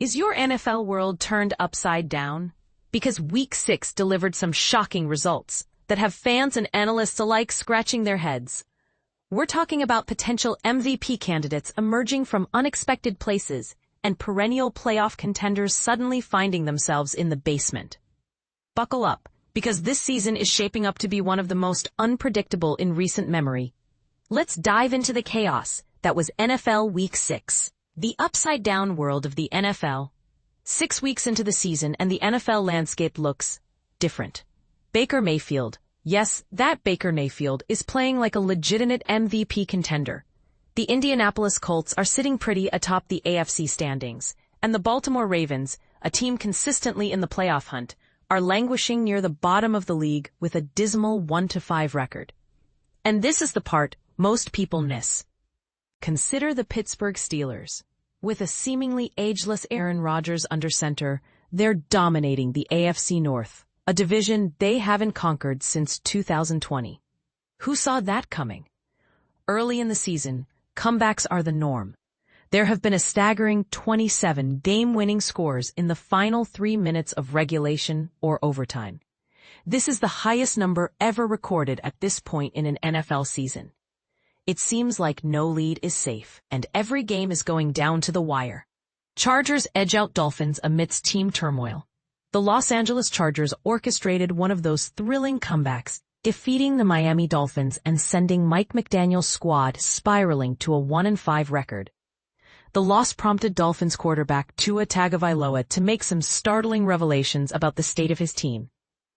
Is your NFL world turned upside down? Because Week 6 delivered some shocking results that have fans and analysts alike scratching their heads. We're talking about potential MVP candidates emerging from unexpected places and perennial playoff contenders suddenly finding themselves in the basement. Buckle up, because this season is shaping up to be one of the most unpredictable in recent memory. Let's dive into the chaos that was NFL Week 6. The upside-down world of the NFL. 6 weeks into the season and the NFL landscape looks different. Baker Mayfield, yes, that Baker Mayfield, is playing like a legitimate MVP contender. The Indianapolis Colts are sitting pretty atop the AFC standings, and the Baltimore Ravens, a team consistently in the playoff hunt, are languishing near the bottom of the league with a dismal 1-5 record. And this is the part most people miss. Consider the Pittsburgh Steelers. With a seemingly ageless Aaron Rodgers under center, they're dominating the AFC North, a division they haven't conquered since 2020. Who saw that coming? Early in the season, comebacks are the norm. There have been a staggering 27 game-winning scores in the final 3 minutes of regulation or overtime. This is the highest number ever recorded at this point in an NFL season. It seems like no lead is safe, and every game is going down to the wire. Chargers edge out Dolphins amidst team turmoil. The Los Angeles Chargers orchestrated one of those thrilling comebacks, defeating the Miami Dolphins and sending Mike McDaniel's squad spiraling to a 1-5 record. The loss prompted Dolphins quarterback Tua Tagovailoa to make some startling revelations about the state of his team.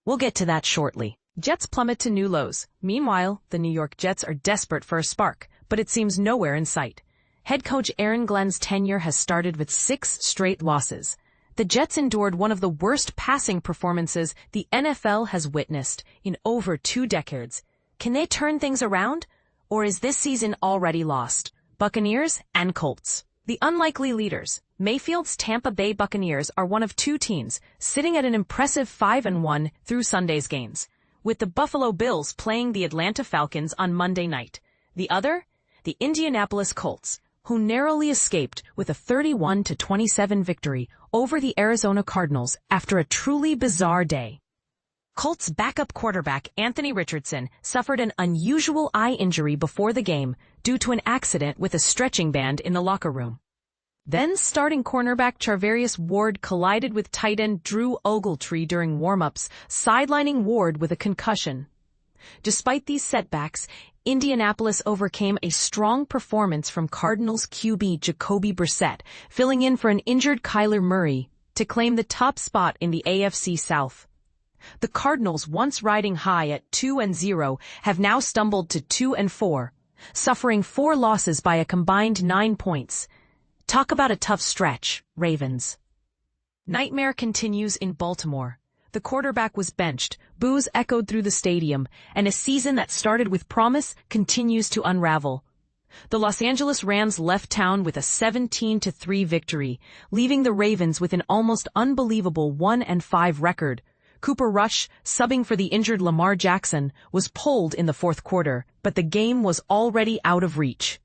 We'll get to that shortly. Jets plummet to new lows. Meanwhile, the New York Jets are desperate for a spark, but it seems nowhere in sight. Head coach Aaron Glenn's tenure has started with 6 straight losses. The Jets endured one of the worst passing performances the NFL has witnessed in over 2 decades. Can they turn things around? Or is this season already lost? Buccaneers and Colts. The unlikely leaders, Mayfield's Tampa Bay Buccaneers, are one of 2 teams sitting at an impressive 5-1 through Sunday's games, with the Buffalo Bills playing the Atlanta Falcons on Monday night. The other, the Indianapolis Colts, who narrowly escaped with a 31-27 victory over the Arizona Cardinals after a truly bizarre day. Colts backup quarterback Anthony Richardson suffered an unusual eye injury before the game due to an accident with a stretching band in the locker room. Then starting cornerback Charvarius Ward collided with tight end Drew Ogletree during warm-ups, sidelining Ward with a concussion. Despite these setbacks, Indianapolis overcame a strong performance from Cardinals QB Jacoby Brissett, filling in for an injured Kyler Murray, to claim the top spot in the AFC South. The Cardinals, once riding high at 2-0, have now stumbled to 2-4, suffering 4 losses by a combined 9 points. Talk about a tough stretch, Ravens. Nightmare continues in Baltimore. The quarterback was benched, boos echoed through the stadium, and a season that started with promise continues to unravel. The Los Angeles Rams left town with a 17-3 victory, leaving the Ravens with an almost unbelievable 1-5 record. Cooper Rush, subbing for the injured Lamar Jackson, was pulled in the 4th quarter, but the game was already out of reach.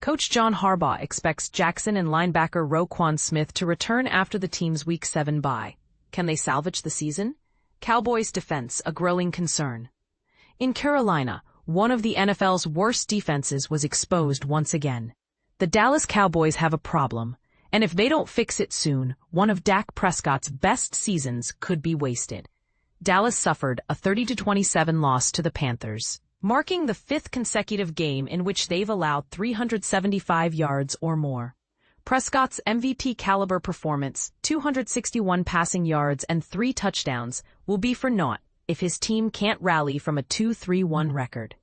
Coach John Harbaugh expects Jackson and linebacker Roquan Smith to return after the team's Week 7 bye. Can they salvage the season? Cowboys' defense, a growing concern. In Carolina, one of the NFL's worst defenses was exposed once again. The Dallas Cowboys have a problem, and if they don't fix it soon, one of Dak Prescott's best seasons could be wasted. Dallas suffered a 30-27 loss to the Panthers, marking the 5th consecutive game in which they've allowed 375 yards or more. Prescott's MVP-caliber performance, 261 passing yards and 3 touchdowns, will be for naught if his team can't rally from a 2-3-1 record.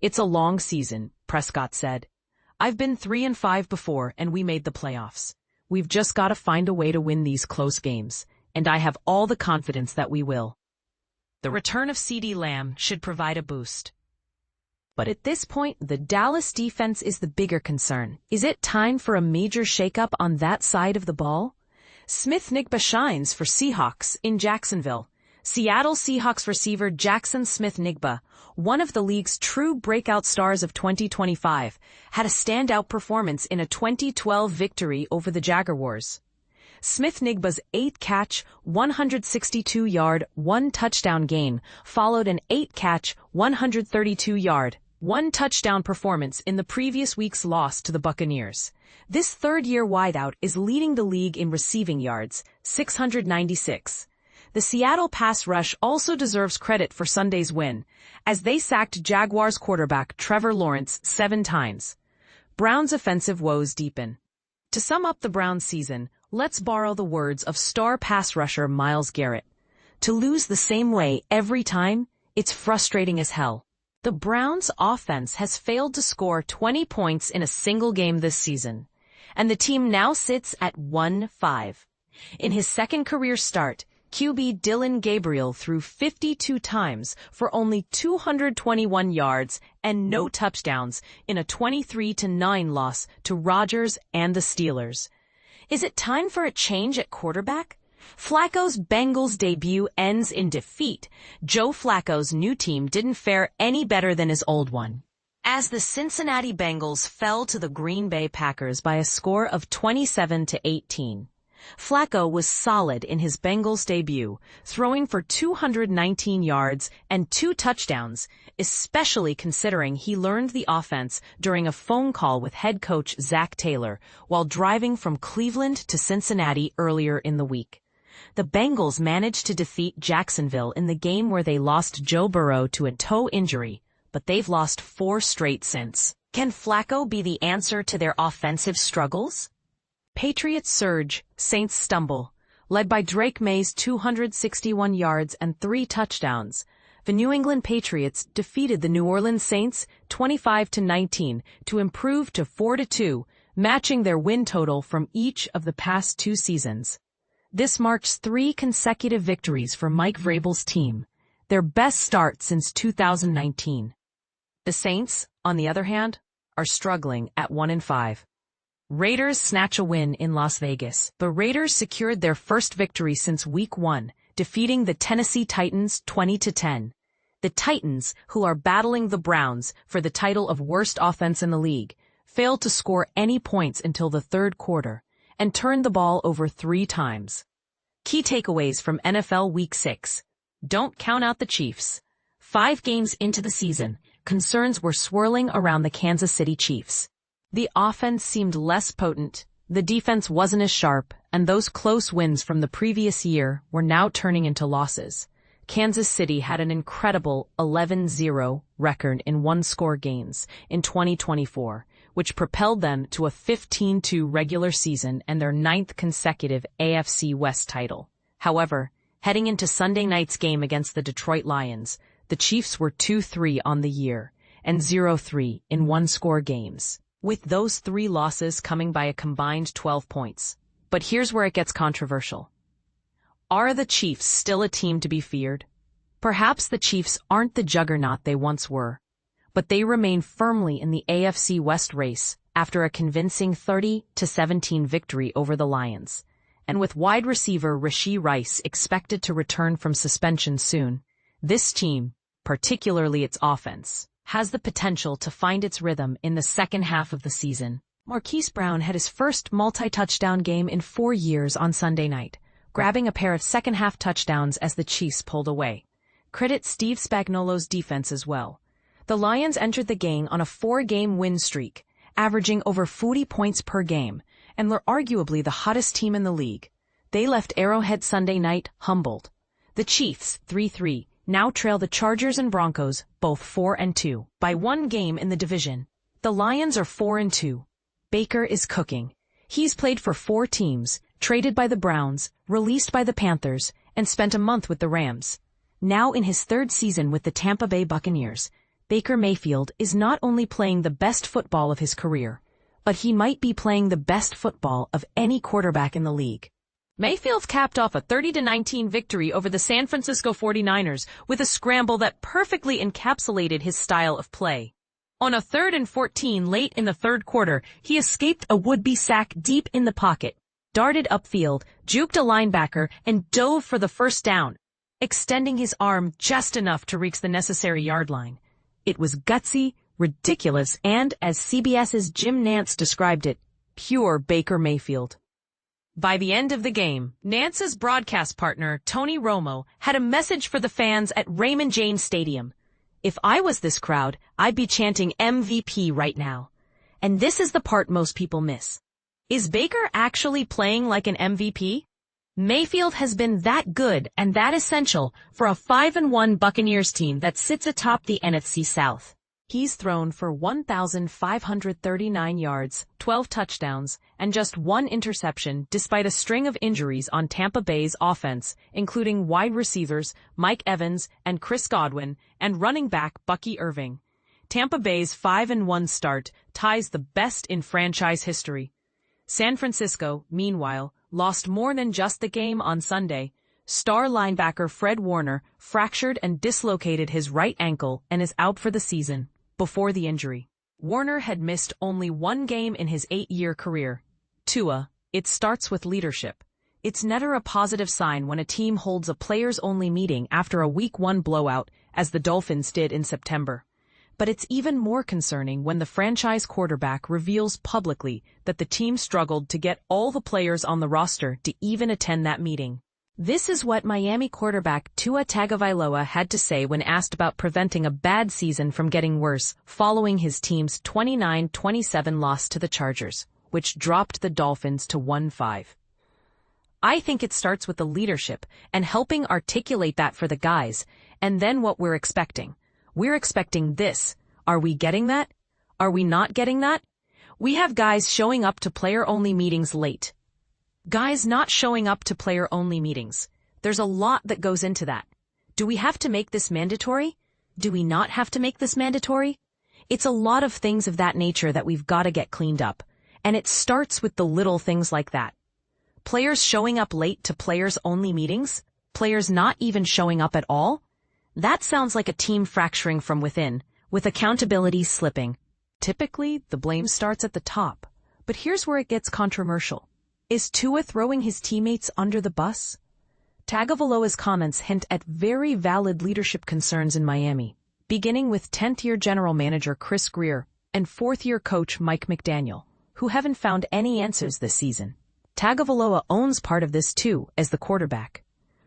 It's a long season, Prescott said. I've been 3-5 before and we made the playoffs. We've just got to find a way to win these close games, and I have all the confidence that we will. The return of CeeDee Lamb should provide a boost. But at this point, the Dallas defense is the bigger concern. Is it time for a major shakeup on that side of the ball? Smith-Njigba shines for Seahawks in Jacksonville. Seattle Seahawks receiver Jaxon Smith-Njigba, one of the league's true breakout stars of 2025, had a standout performance in a 2012 victory over the Jaguars. Smith-Njigba's 8-catch, 162-yard, 1-touchdown game followed an 8-catch, 132-yard, 1-touchdown performance in the previous week's loss to the Buccaneers. This third-year wideout is leading the league in receiving yards, 696. The Seattle pass rush also deserves credit for Sunday's win, as they sacked Jaguars quarterback Trevor Lawrence 7 times. Browns' offensive woes deepen. To sum up the Browns' season, let's borrow the words of star pass rusher Myles Garrett. To lose the same way every time, it's frustrating as hell. The Browns' offense has failed to score 20 points in a single game this season, and the team now sits at 1-5. In his second career start, QB Dillon Gabriel threw 52 times for only 221 yards and no touchdowns in a 23-9 loss to Rodgers and the Steelers. Is it time for a change at quarterback? Flacco's Bengals debut ends in defeat. Joe Flacco's new team didn't fare any better than his old one, as the Cincinnati Bengals fell to the Green Bay Packers by a score of 27-18. Flacco was solid in his Bengals debut, throwing for 219 yards and 2 touchdowns, especially considering he learned the offense during a phone call with head coach Zach Taylor while driving from Cleveland to Cincinnati earlier in the week. The Bengals managed to defeat Jacksonville in the game where they lost Joe Burrow to a toe injury, but they've lost 4 straight since. Can Flacco be the answer to their offensive struggles? Patriots surge, Saints stumble. Led by Drake May's 261 yards and 3 touchdowns, the New England Patriots defeated the New Orleans Saints 25-19 to improve to 4-2, matching their win total from each of the past 2 seasons. This marks 3 consecutive victories for Mike Vrabel's team, their best start since 2019. The Saints, on the other hand, are struggling at 1-5. Raiders snatch a win in Las Vegas. The Raiders secured their first victory since Week 1, defeating the Tennessee Titans 20-10. The Titans, who are battling the Browns for the title of worst offense in the league, failed to score any points until the third quarter and turned the ball over 3 times. Key takeaways from NFL Week 6. Don't count out the Chiefs. 5 games into the season, concerns were swirling around the Kansas City Chiefs. The offense seemed less potent, the defense wasn't as sharp, and those close wins from the previous year were now turning into losses. Kansas City had an incredible 11-0 record in one-score games in 2024, which propelled them to a 15-2 regular season and their 9th consecutive AFC West title. However, heading into Sunday night's game against the Detroit Lions, the Chiefs were 2-3 on the year and 0-3 in one-score games, with those 3 losses coming by a combined 12 points. But here's where it gets controversial. Are the Chiefs still a team to be feared? Perhaps the Chiefs aren't the juggernaut they once were, but they remain firmly in the AFC West race after a convincing 30-17 victory over the Lions. And with wide receiver Rashee Rice expected to return from suspension soon, this team, particularly its offense, has the potential to find its rhythm in the second half of the season. Marquise Brown had his first multi-touchdown game in 4 years on Sunday night, grabbing a pair of second-half touchdowns as the Chiefs pulled away. Credit Steve Spagnuolo's defense as well. The Lions entered the game on a 4-game win streak, averaging over 40 points per game, and were arguably the hottest team in the league. They left Arrowhead Sunday night humbled. The Chiefs, 3-3, now trail the Chargers and Broncos, both 4-2, by 1 game in the division. The Lions are 4-2. Baker is cooking. He's played for 4 teams, traded by the Browns, released by the Panthers, and spent a month with the Rams. Now in his 3rd season with the Tampa Bay Buccaneers, Baker Mayfield is not only playing the best football of his career, but he might be playing the best football of any quarterback in the league. Mayfield capped off a 30-19 victory over the San Francisco 49ers with a scramble that perfectly encapsulated his style of play. On a 3rd and 14 late in the third quarter, he escaped a would-be sack deep in the pocket, darted upfield, juked a linebacker, and dove for the first down, extending his arm just enough to reach the necessary yard line. It was gutsy, ridiculous, and, as CBS's Jim Nantz described it, pure Baker Mayfield. By the end of the game, Nance's broadcast partner, Tony Romo, had a message for the fans at Raymond James Stadium. If I was this crowd, I'd be chanting MVP right now. And this is the part most people miss. Is Baker actually playing like an MVP? Mayfield has been that good and that essential for a 5-1 Buccaneers team that sits atop the NFC South. He's thrown for 1,539 yards, 12 touchdowns, and just one interception despite a string of injuries on Tampa Bay's offense, including wide receivers Mike Evans and Chris Godwin and running back Bucky Irving. Tampa Bay's 5-1 start ties the best in franchise history. San Francisco, meanwhile, lost more than just the game on Sunday. Star linebacker Fred Warner fractured and dislocated his right ankle and is out for the season. Before the injury, Warner had missed only one game in his 8-year career. Tua, it starts with leadership. It's never a positive sign when a team holds a players-only meeting after a Week 1 blowout, as the Dolphins did in September. But it's even more concerning when the franchise quarterback reveals publicly that the team struggled to get all the players on the roster to even attend that meeting. This is what Miami quarterback Tua Tagovailoa had to say when asked about preventing a bad season from getting worse following his team's 29-27 loss to the Chargers, which dropped the Dolphins to 1-5. I think it starts with the leadership and helping articulate that for the guys, and then what we're expecting. We're expecting this. Are we getting that? Are we not getting that? We have guys showing up to player-only meetings late. Guys not showing up to player-only meetings. There's a lot that goes into that. Do we have to make this mandatory? Do we not have to make this mandatory? It's a lot of things of that nature that we've got to get cleaned up. And it starts with the little things like that. Players showing up late to players-only meetings? Players not even showing up at all? That sounds like a team fracturing from within, with accountability slipping. Typically, the blame starts at the top. But here's where it gets controversial. Is Tua throwing his teammates under the bus? Tagovailoa's comments hint at very valid leadership concerns in Miami, beginning with 10th-year general manager Chris Grier and 4th-year coach Mike McDaniel, who haven't found any answers this season. Tagovailoa owns part of this too as the quarterback.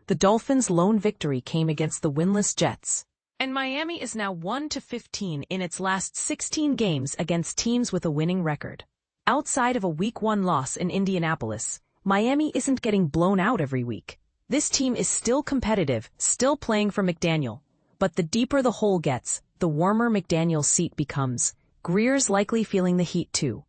The Dolphins' lone victory came against the winless Jets, and Miami is now 1-15 in its last 16 games against teams with a winning record. Outside of a Week 1 loss in Indianapolis, Miami isn't getting blown out every week. This team is still competitive, still playing for McDaniel. But the deeper the hole gets, the warmer McDaniel's seat becomes. Grier's likely feeling the heat too.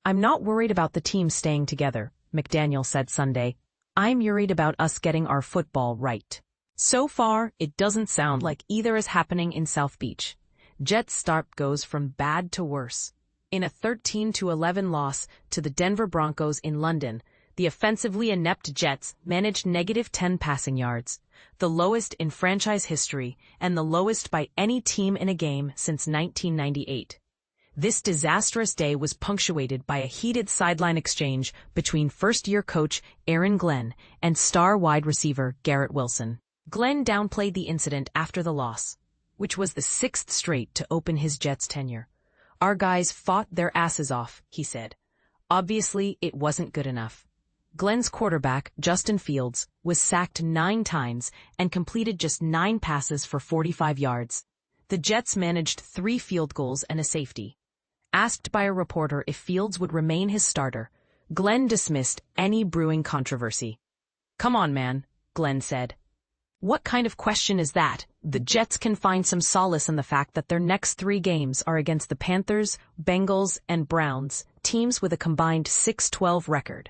I'm not worried about the team staying together, McDaniel said Sunday. I'm worried about us getting our football right. So far, it doesn't sound like either is happening in South Beach. Jets' start goes from bad to worse. In a 13-11 loss to the Denver Broncos in London, the offensively inept Jets managed -10 passing yards, the lowest in franchise history and the lowest by any team in a game since 1998. This disastrous day was punctuated by a heated sideline exchange between first-year coach Aaron Glenn and star wide receiver Garrett Wilson. Glenn downplayed the incident after the loss, which was the 6th straight to open his Jets tenure. Our guys fought their asses off, he said. Obviously, it wasn't good enough. Glenn's quarterback, Justin Fields, was sacked 9 times and completed just 9 passes for 45 yards. The Jets managed 3 field goals and a safety. Asked by a reporter if Fields would remain his starter, Glenn dismissed any brewing controversy. "Come on, man," Glenn said. What kind of question is that? The Jets can find some solace in the fact that their next 3 games are against the Panthers, Bengals, and Browns, teams with a combined 6-12 record.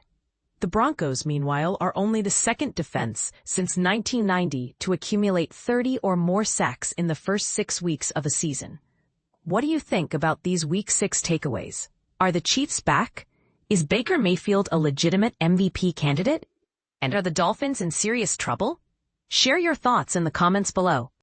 The Broncos, meanwhile, are only the second defense since 1990 to accumulate 30 or more sacks in the first 6 weeks of a season. What do you think about these Week 6 takeaways? Are the Chiefs back? Is Baker Mayfield a legitimate MVP candidate? And are the Dolphins in serious trouble? Share your thoughts in the comments below.